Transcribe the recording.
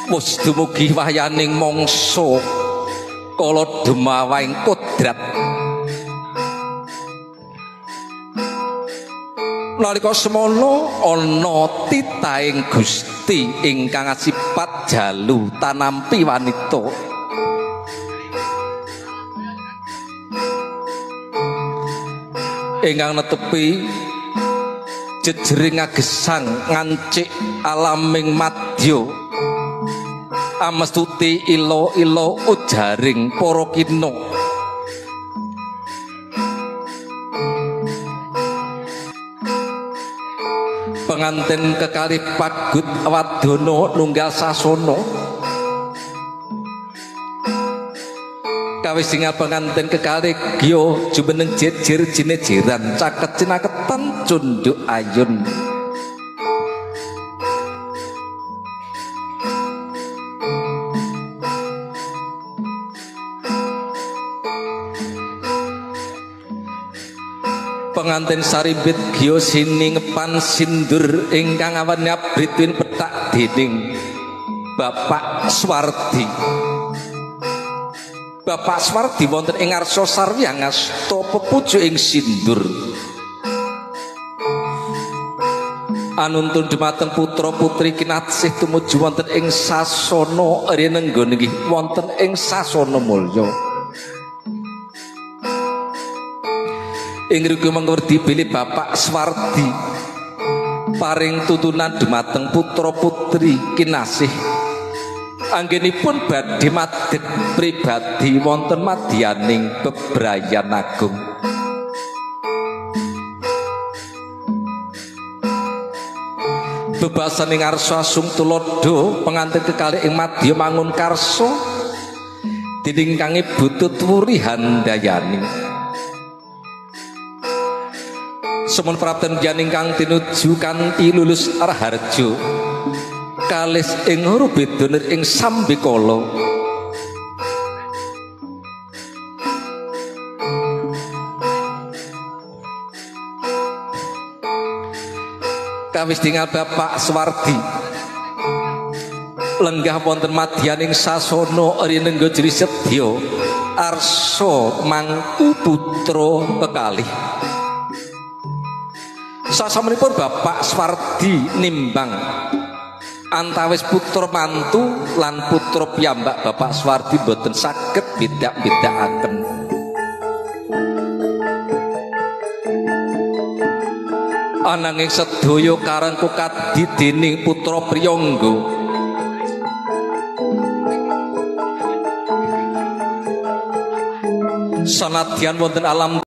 wis dumugi wahyaning mangsa kala dumawahing kodrat. Nalika semana ana titahing Gusti ingkang asipat jalu tanampi wanita. Ingkang netepi jejering agesang ngancik alaming madya. Amestuti ilo-ilo ujaring para kina. Pengantin kekalih pagut wadana nunggal sasana. Kawis singal pengantin kekalih gya jumeneng jejer jinejeran caket cinaketan cunduk ayun. Pengantin saribit gya siningepan sindur ingkang awan abrit petak dening Bapak Swardi. Bapak Swardi wonten ing ngarsa sarwi ngasta pepujuk ing sindur. Anuntun dumateng putra putri kinasih tumuju wonten ing sasana rinenggon nggih wonten ing sasana mulya. Ing riku mangwerdi bilih Bapak Swardi paring tutunan dumateng putra putri kinasih anggenipun badhe madhet pribadi wonten madyaning bebrayan agung. Bebasaning ngarsa asung tulodo pengantin kekalih ing madya mangun karsa didingkangi butut wuri handayani. Semun prapten janing kang tinuju kanthi lulus raharja kalis ing rubedonir ing sambikala. Kawis dingal Bapak Swardi lenggah wonten madyaning sasana rinengga jeri sedya arsa mangku putra kekalih. Sasampunipun Bapak Swardi nimbang antawis putra mantu lan putra piyambak Bapak Swardi boten saged bedak-bedakaken. Ananging sedaya karengku kadi dening putra priyangga. Sanadyan wonten alam